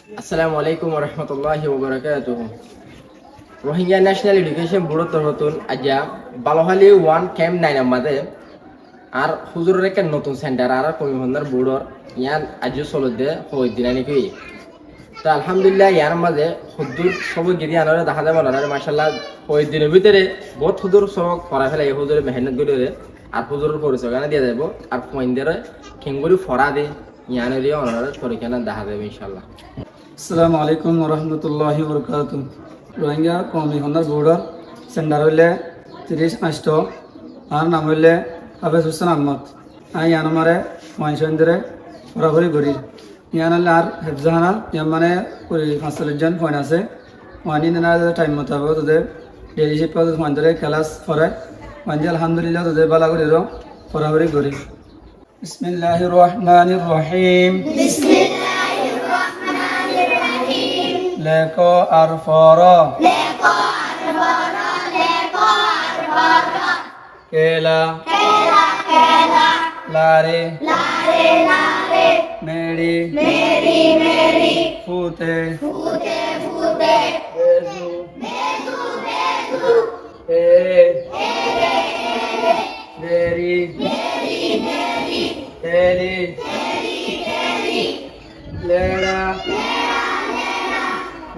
আসসালামু আলাইকুম ওয়া রাহমাতুল্লাহি ওয়া বারাকাতুহু। রোহিঙ্গা ন্যাশনাল এডুকেশন বোর্ড তরফতুন আজ্ঞা বালোহালি 1 ক্যাম্প 9 আমাদে আর হুজুরের একটা নতুন সেন্টার আর কমি হন্দার বোর্ডর ইয়ান আজ চলতে হই দিনানি কি তো আলহামদুলিল্লাহ ইয়ার মাঝে হুজুর সব গিরি আনারে দেখা যাবে না মাশাআল্লাহ হই দিনের ভিতরে বহুত হুজুর সব করা ফেলে এই হুজুরের মেহনত করে আর হুজুরের পরিচয় গানা দিয়ে যাব আর পয়েন্টের খেঙ্গুরি ফরা দে ইয়ানের অনারে পরীক্ষা দেখা যাবে ইনশাআল্লাহ। আসসালামু আলাইকুম ওরহমতুল্লাহি বরকাতুহ। রোহিঙ্গা কমি হন্দার বোর্ডর সেন্টার হইলে 30 আগস্ট আর নাম হইলে হাফেজ হুসেন আহমদ। ইয়ান আমারে মহেশন্দরে বরাবরি করি ইয়ান হলে আর হেফজাহানা ইয়ান মানে 45 জন পয়েন্ট আছে ওয়ানি না টাইম মোতাবেক তোদের ডেলি শিফট করে পয়েন্টরে ক্লাস করে ওয়ানি আলহামদুলিল্লাহ তোদের বালা করে বরাবরি করি। বিসমিল্লাহির রহমানির রহিম। লেখো আর ফর কেলা লারে মেরি ফুতে বেরি তেলি লেড়া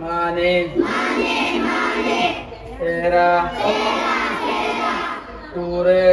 মানে এরা উড়ে